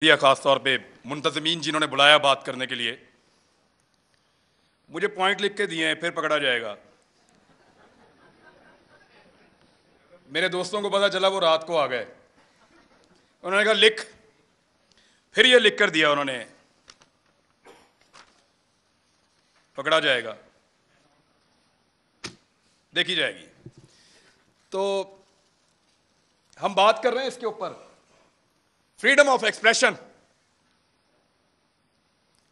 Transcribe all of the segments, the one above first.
दिया, खास तौर पे मुंतजमीन जिन्होंने बुलाया बात करने के लिए। मुझे पॉइंट लिख के दिए हैं, फिर पकड़ा जाएगा। मेरे दोस्तों को पता चला, वो रात को आ गए। उन्होंने कहा लिख, फिर ये लिख कर दिया उन्होंने, पकड़ा जाएगा, देखी जाएगी। तो हम बात कर रहे हैं इसके ऊपर, फ्रीडम ऑफ एक्सप्रेशन,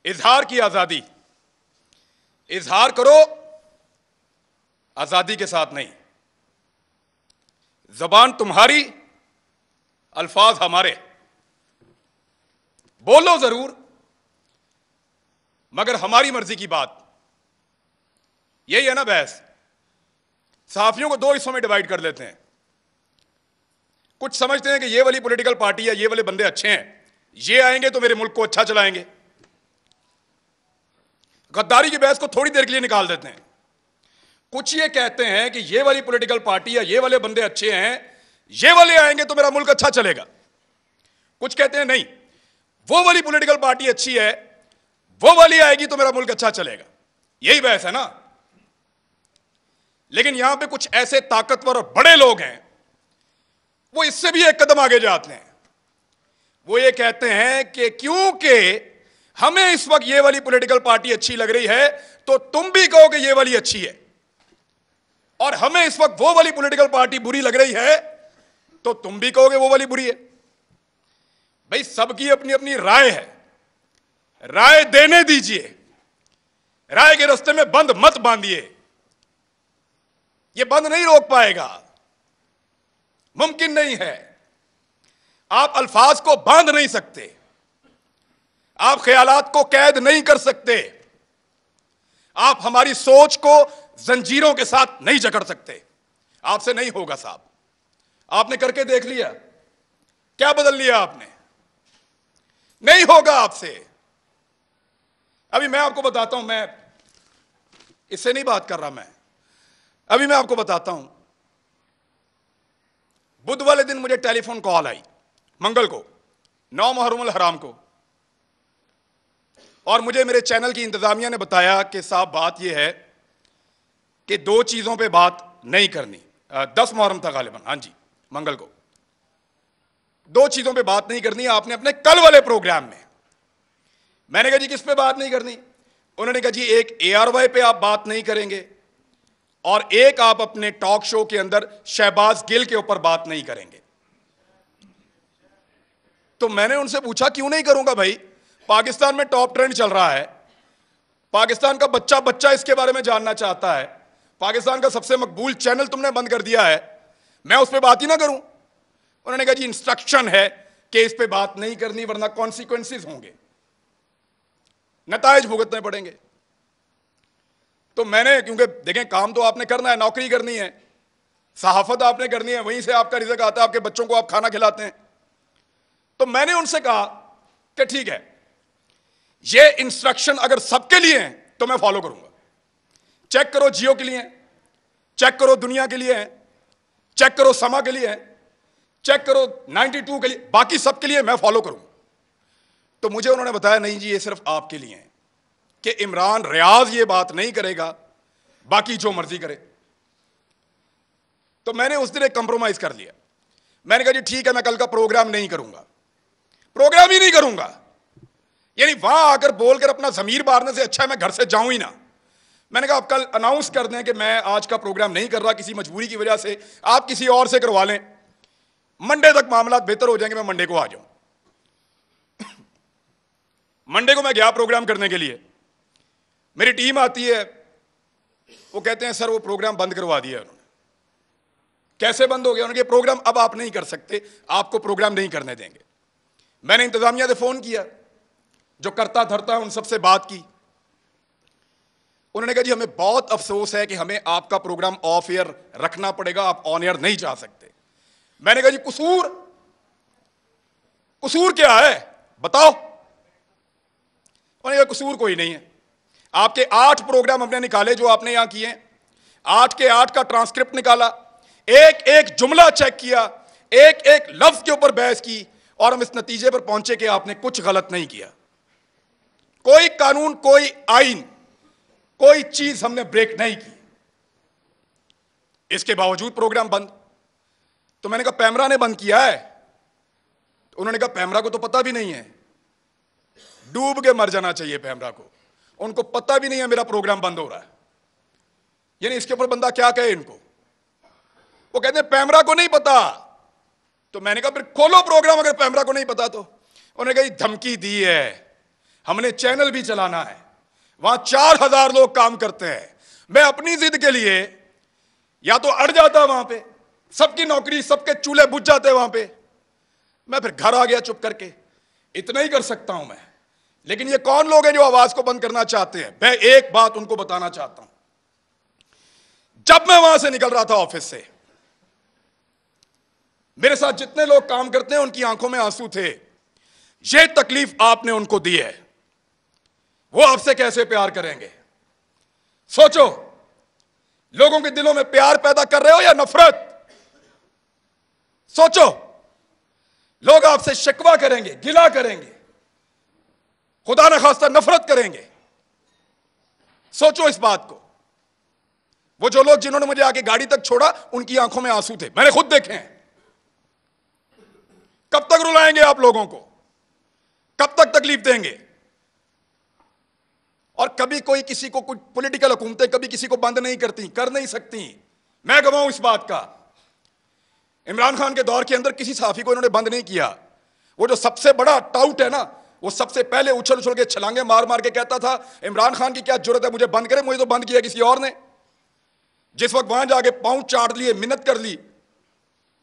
इजहार की आजादी। इजहार करो, आजादी के साथ नहीं। जबान तुम्हारी, अल्फाज हमारे। बोलो जरूर, मगर हमारी मर्जी की बात। यही है ना बहस। सहाफियों को दो हिस्सों में डिवाइड कर लेते हैं। कुछ समझते हैं कि ये वाली पॉलिटिकल पार्टी या ये वाले बंदे अच्छे हैं, ये आएंगे तो मेरे मुल्क को अच्छा चलाएंगे। गद्दारी की बहस को थोड़ी देर के लिए निकाल देते हैं। कुछ ये कहते हैं कि ये वाली पॉलिटिकल पार्टी या ये वाले बंदे अच्छे हैं, ये वाले आएंगे तो मेरा मुल्क अच्छा चलेगा। कुछ कहते हैं नहीं, वो वाली पॉलिटिकल पार्टी अच्छी है, वो वाली आएगी तो मेरा मुल्क अच्छा चलेगा। यही बहस है ना। लेकिन यहां पे कुछ ऐसे ताकतवर और बड़े लोग हैं, वो इससे भी एक कदम आगे जाते हैं। वो ये कहते हैं कि क्योंकि हमें इस वक्त ये वाली पॉलिटिकल पार्टी अच्छी लग रही है, तो तुम भी कहो कि ये वाली अच्छी है, और हमें इस वक्त वो वाली पॉलिटिकल पार्टी बुरी लग रही है, तो तुम भी कहोगे वो वाली बुरी है। भाई, सबकी अपनी अपनी राय है, राय देने दीजिए। राय के रास्ते में बंद मत बांधिए, ये बंद नहीं रोक पाएगा, मुमकिन नहीं है। आप अल्फाज को बांध नहीं सकते, आप ख्यालात को कैद नहीं कर सकते, आप हमारी सोच को जंजीरों के साथ नहीं जकड़ सकते। आपसे नहीं होगा साहब। आपने करके देख लिया, क्या बदल लिया आपने? नहीं होगा आपसे। अभी मैं आपको बताता हूं, मैं इससे नहीं बात कर रहा, अभी मैं आपको बताता हूं। बुध वाले दिन मुझे टेलीफोन कॉल आई, मंगल को, 9 मुहर्रम हराम को, और मुझे मेरे चैनल की इंतजामिया ने बताया कि साहब बात यह है कि 2 चीजों पे बात नहीं करनी। 10 मुहर्रम था गालिबन, हाँ जी, मंगल को। 2 चीजों पे बात नहीं करनी आपने अपने कल वाले प्रोग्राम में। मैंने कहा जी किस पे बात नहीं करनी? उन्होंने कहा जी एक ARY पे आप बात नहीं करेंगे, और एक आप अपने टॉक शो के अंदर शहबाज गिल के ऊपर बात नहीं करेंगे। तो मैंने उनसे पूछा क्यों नहीं करूंगा भाई? पाकिस्तान में टॉप ट्रेंड चल रहा है, पाकिस्तान का बच्चा बच्चा इसके बारे में जानना चाहता है, पाकिस्तान का सबसे मकबूल चैनल तुमने बंद कर दिया है, मैं उस पर बात ही ना करूं? उन्होंने कहा जी इंस्ट्रक्शन है कि इस पे बात नहीं करनी, वरना कॉन्सिक्वेंसेस होंगे, नताइज भुगतने पड़ेंगे। तो मैंने, क्योंकि देखें काम तो आपने करना है, नौकरी करनी है, सहाफत आपने करनी है, वहीं से आपका रिज़्क आता है, आपके बच्चों को आप खाना खिलाते हैं। तो मैंने उनसे कहा कि ठीक है, ये इंस्ट्रक्शन अगर सबके लिए हैं तो मैं फॉलो करूंगा। चेक करो जियो के लिए, चेक करो दुनिया के लिए, चेक करो समा के लिए, चेक करो 92 के लिए, बाकी सबके लिए मैं फॉलो करूंगा। तो मुझे उन्होंने बताया नहीं जी, ये सिर्फ आपके लिए है, कि इमरान रियाज ये बात नहीं करेगा, बाकी जो मर्जी करे। तो मैंने उस दिन एक कंप्रोमाइज कर लिया। मैंने कहा जी ठीक है, मैं कल का प्रोग्राम नहीं करूंगा, प्रोग्राम ही नहीं करूंगा। यानी वहां आकर बोलकर अपना जमीर मारने से अच्छा है मैं घर से जाऊं ही ना। मैंने कहा आप कल अनाउंस कर दें कि मैं आज का प्रोग्राम नहीं कर रहा, किसी मजबूरी की वजह से, आप किसी और से करवा लें, मंडे तक मामला बेहतर हो जाएंगे, मैं मंडे को आ जाऊं। मंडे को मैं गया प्रोग्राम करने के लिए, मेरी टीम आती है, वो कहते हैं सर वो प्रोग्राम बंद करवा दिया उन्होंने। कैसे बंद हो गया? उन्होंने प्रोग्राम अब आप नहीं कर सकते, आपको प्रोग्राम नहीं करने देंगे। मैंने इंतजामिया से फोन किया, जो करता धरता है उन सबसे बात की। उन्होंने कहा जी हमें बहुत अफसोस है कि हमें आपका प्रोग्राम ऑफ एयर रखना पड़ेगा, आप ऑन एयर नहीं जा सकते। मैंने कहा जी कसूर क्या है बताओ? उन्होंने कहा कसूर कोई नहीं है, आपके 8 प्रोग्राम हमने निकाले जो आपने यहां किए, 8 के 8 का ट्रांसक्रिप्ट निकाला, एक एक जुमला चेक किया, एक एक लफ्ज के ऊपर बहस की, और हम इस नतीजे पर पहुंचे कि आपने कुछ गलत नहीं किया। कोई कानून, कोई आइन, कोई चीज हमने ब्रेक नहीं की। इसके बावजूद प्रोग्राम बंद। तो मैंने कहा पैमरा ने बंद किया है। तो उन्होंने कहा पैमरा को तो पता भी नहीं है, डूब के मर जाना चाहिए पैमरा को, उनको पता भी नहीं है मेरा प्रोग्राम बंद हो रहा है। यानी इसके ऊपर बंदा क्या कहे इनको। वो कहते हैं पैमरा को नहीं पता। तो मैंने कहा फिर खोलो प्रोग्राम अगर पैमरा को नहीं पता तो। उन्होंने कहा धमकी दी है, हमने चैनल भी चलाना है, वहां 4000 लोग काम करते हैं। मैं अपनी जिद के लिए या तो अड़ जाता वहां पे, सबकी नौकरी, सबके चूल्हे बुझ जाते वहां पे, मैं फिर घर आ गया चुप करके। इतना ही कर सकता हूं मैं। लेकिन ये कौन लोग हैं जो आवाज को बंद करना चाहते हैं? मैं एक बात उनको बताना चाहता हूं। जब मैं वहां से निकल रहा था ऑफिस से, मेरे साथ जितने लोग काम करते हैं उनकी आंखों में आंसू थे। ये तकलीफ आपने उनको दी है, वो आपसे कैसे प्यार करेंगे? सोचो, लोगों के दिलों में प्यार पैदा कर रहे हो या नफरत? सोचो, लोग आपसे शिकवा करेंगे, गिला करेंगे, खुदा न खास्ता नफरत करेंगे। सोचो इस बात को। वो जो लोग जिन्होंने मुझे आके गाड़ी तक छोड़ा, उनकी आंखों में आंसू थे, मैंने खुद देखे हैं। कब तक रुलाएंगे आप लोगों को? कब तक तकलीफ देंगे? और कभी कोई किसी को, कुछ पॉलिटिकल हुकूमतें कभी किसी को बंद नहीं करती, कर नहीं सकती। मैं गवाहूं इस बात का। इमरान खान के दौर के अंदर किसी सहाफी को इन्होंने बंद नहीं किया। वो जो सबसे बड़ा टाउट है ना, वो सबसे पहले उछल उछल के छलांगे मार मार के कहता था इमरान खान की क्या जरूरत है मुझे बंद करे, मुझे तो बंद किया किसी और ने। जिस वक्त वहां जाके पांव चाट लिए, मिन्नत कर ली,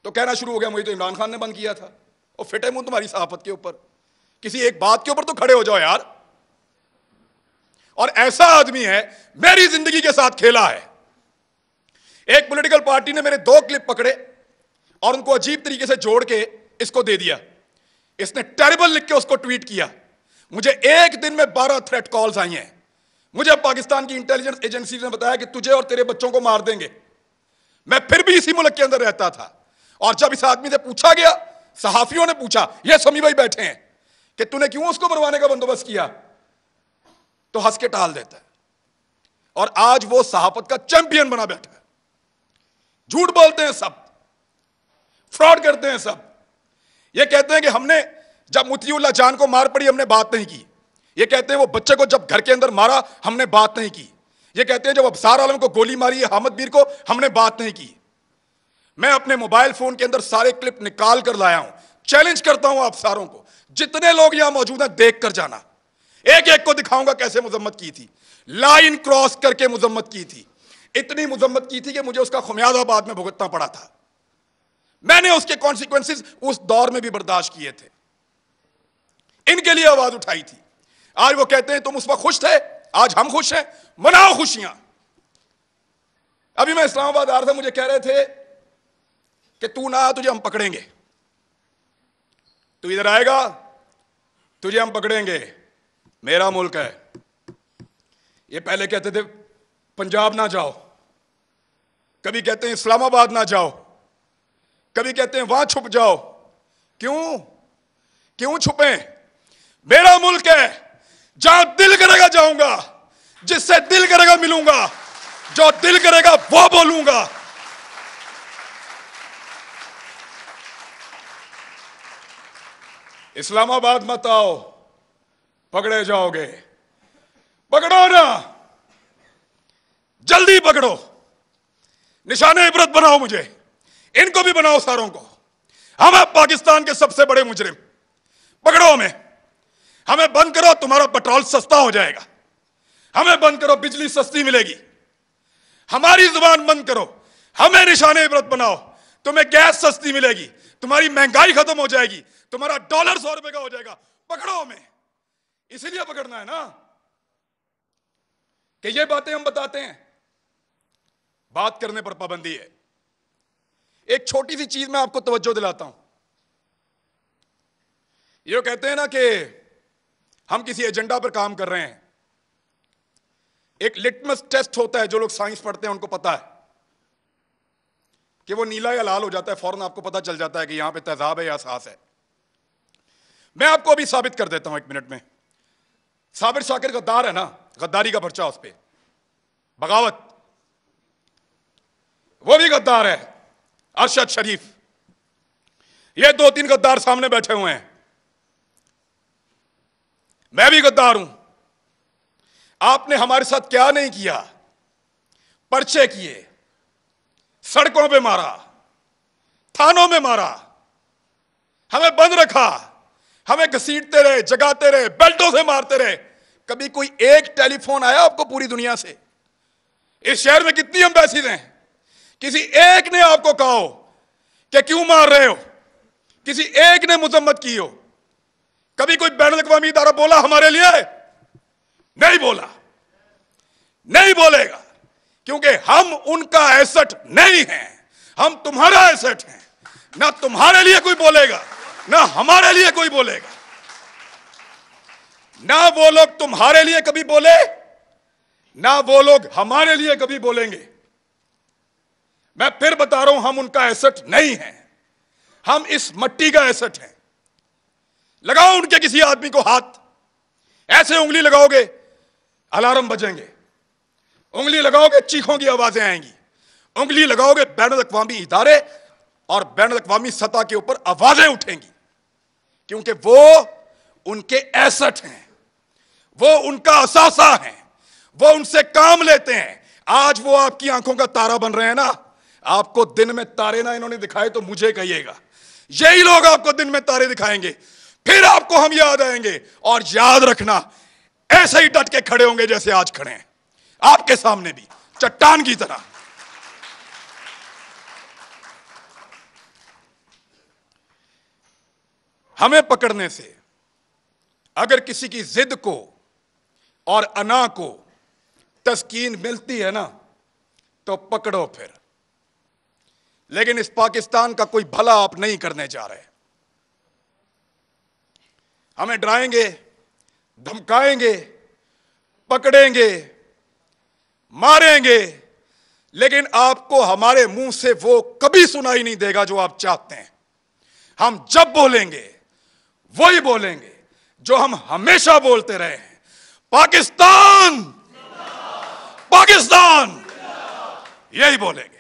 तो कहना शुरू हो गया मुझे तो इमरान खान ने बंद किया था। और फिटे मुंह तुम्हारी सहाफत के ऊपर, किसी एक बात के ऊपर तो खड़े हो जाओ यार। और ऐसा आदमी है, मेरी जिंदगी के साथ खेला है। एक पॉलिटिकल पार्टी ने मेरे 2 क्लिप पकड़े और उनको अजीब तरीके से जोड़ के इसको दे दिया। इसने टेरिबल लिख के उसको ट्वीट किया। मुझे एक दिन में 12 थ्रेट कॉल्स आई हैं। मुझे पाकिस्तान की इंटेलिजेंस एजेंसी ने बताया कि तुझे और तेरे बच्चों को मार देंगे। मैं फिर भी इसी मुल्क के अंदर रहता था। और जब इस आदमी से पूछा गया, सहाफियों ने पूछा, ये समी भाई बैठे हैं, कि तूने क्यों उसको मरवाने का बंदोबस्त किया, तो हंस के टाल देता है। और आज वो सहाफत का चैंपियन बना बैठा है। झूठ बोलते हैं सब, फ्रॉड करते हैं सब। ये कहते हैं कि हमने जब मुतीउल्लाह जान को मार पड़ी हमने बात नहीं की। ये कहते हैं वो बच्चे को जब घर के अंदर मारा हमने बात नहीं की। ये कहते हैं जब अबसार आलम को गोली मारी है हामिद मीर को, हमने बात नहीं की। मैं अपने मोबाइल फोन के अंदर सारे क्लिप निकाल कर लाया हूं। चैलेंज करता हूं आप सारों को, जितने लोग यहां मौजूद हैं देख कर जाना। एक एक को दिखाऊंगा कैसे मुजम्मत की थी, लाइन क्रॉस करके मुजम्मत की थी। इतनी मुजम्मत की थी कि मुझे उसका खुमियाजा बाद में भुगतना पड़ा था। मैंने उसके कॉन्सिक्वेंसेस उस दौर में भी बर्दाश्त किए थे। इनके लिए आवाज उठाई थी। आज वो कहते हैं तुम उस वक्त खुश थे, आज हम खुश हैं, मनाओ खुशियां। अभी मैं इस्लामाबाद आ रहा था, मुझे कह रहे थे कि तू ना आ, तुझे हम पकड़ेंगे। तू इधर आएगा, तुझे हम पकड़ेंगे। मेरा मुल्क है। ये पहले कहते थे पंजाब ना जाओ, कभी कहते हैं इस्लामाबाद ना जाओ, कभी कहते हैं वहां छुप जाओ। क्यों क्यों छुपे? मेरा मुल्क है, जहां दिल करेगा जाऊंगा, जिससे दिल करेगा मिलूंगा, जो दिल करेगा वो बोलूंगा। इस्लामाबाद मत आओ, पकड़े जाओगे। पकड़ो ना, जल्दी पकड़ो, निशाने इबरत बनाओ, मुझे इनको भी बनाओ, सारों को। हम हैं पाकिस्तान के सबसे बड़े मुजरिम, पकड़ो हमें बंद करो, तुम्हारा पेट्रोल सस्ता हो जाएगा। हमें बंद करो, बिजली सस्ती मिलेगी। हमारी जुबान बंद करो, हमें निशाने इबरत बनाओ, तुम्हें गैस सस्ती मिलेगी, तुम्हारी महंगाई खत्म हो जाएगी, तुम्हारा डॉलर 100 रुपए का हो जाएगा। पकड़ो हमें, इसीलिए पकड़ना है ना कि ये बातें हम बताते हैं। बात करने पर पाबंदी है। एक छोटी सी चीज मैं आपको तवज्जो दिलाता हूं। ये कहते हैं ना कि हम किसी एजेंडा पर काम कर रहे हैं। एक लिटमस टेस्ट होता है, जो लोग साइंस पढ़ते हैं उनको पता है कि वो नीला या लाल हो जाता है, फौरन आपको पता चल जाता है कि यहां पे तेजाब है या सास है। मैं आपको अभी साबित कर देता हूं 1 मिनट में। साबिर शाकिर गद्दार है ना, गद्दारी का पर्चा उस पर, बगावत, वो भी गद्दार है। अरशद शरीफ, ये 2-3 गद्दार सामने बैठे हुए हैं। मैं भी गद्दार हूं। आपने हमारे साथ क्या नहीं किया? पर्चे किए, सड़कों पे मारा, थानों में मारा, हमें बंद रखा, हमें घसीटते रहे, जगाते रहे, बेल्टों से मारते रहे। कभी कोई एक टेलीफोन आया आपको पूरी दुनिया से? इस शहर में कितनी एम्बेसीज हैं, किसी एक ने आपको कहा हो कि क्यों मार रहे हो? किसी एक ने मुजम्मत की हो? कभी कोई बैनुल अक़वामी इदारा बोला हमारे लिए? नहीं बोला, नहीं बोलेगा, क्योंकि हम उनका एसेट नहीं हैं, हम तुम्हारा एसेट हैं। ना तुम्हारे लिए कोई बोलेगा, ना हमारे लिए कोई बोलेगा। ना वो लोग तुम्हारे लिए कभी बोले, ना वो लोग हमारे लिए कभी बोलेंगे। मैं फिर बता रहा हूं, हम उनका एसेट नहीं है, हम इस मट्टी का एसेट है। लगाओ उनके किसी आदमी को हाथ, ऐसे उंगली लगाओगे अलार्म बजेंगे, उंगली लगाओगे चीखों की आवाजें आएंगी, उंगली लगाओगे बैनुल अक़वामी इदारे और बैनुल अक़वामी सतह के ऊपर आवाजें उठेंगी, क्योंकि वो उनके एसेट हैं, वो उनका असासा है, वो उनसे काम लेते हैं। आज वो आपकी आंखों का तारा बन रहे हैं ना। आपको दिन में तारे ना इन्होंने दिखाए तो मुझे कहिएगा, यही लोग आपको दिन में तारे दिखाएंगे, फिर आपको हम याद आएंगे। और याद रखना, ऐसे ही डट के खड़े होंगे जैसे आज खड़े हैं आपके सामने भी, चट्टान की तरह। हमें पकड़ने से अगर किसी की जिद को और अना को तस्कीन मिलती है ना, तो पकड़ो फिर। लेकिन इस पाकिस्तान का कोई भला आप नहीं करने जा रहे। हमें डराएंगे, धमकाएंगे, पकड़ेंगे, मारेंगे, लेकिन आपको हमारे मुंह से वो कभी सुनाई नहीं देगा जो आप चाहते हैं। हम जब बोलेंगे वही बोलेंगे जो हम हमेशा बोलते रहे हैं, पाकिस्तान, पाकिस्तान, यही बोलेंगे।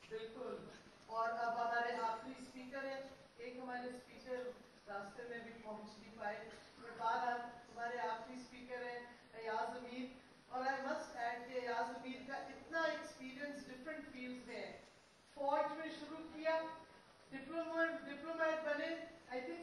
बिल्कुल। और अब हमारे आखिरी स्पीकर हैं, एक हमारे स्पीकर रास्ते में भी पहुंच नहीं पाए, उसके बाद हमारे आखिरी स्पीकर हैं अयाज अमीर। और आई मस्ट ऐड कि अयाज अमीर का इतना एक्सपीरियंस डिफरेंट फील्ड्स में है। फौज में शुरू किया, डिप्लोमेट बने, आई थिंक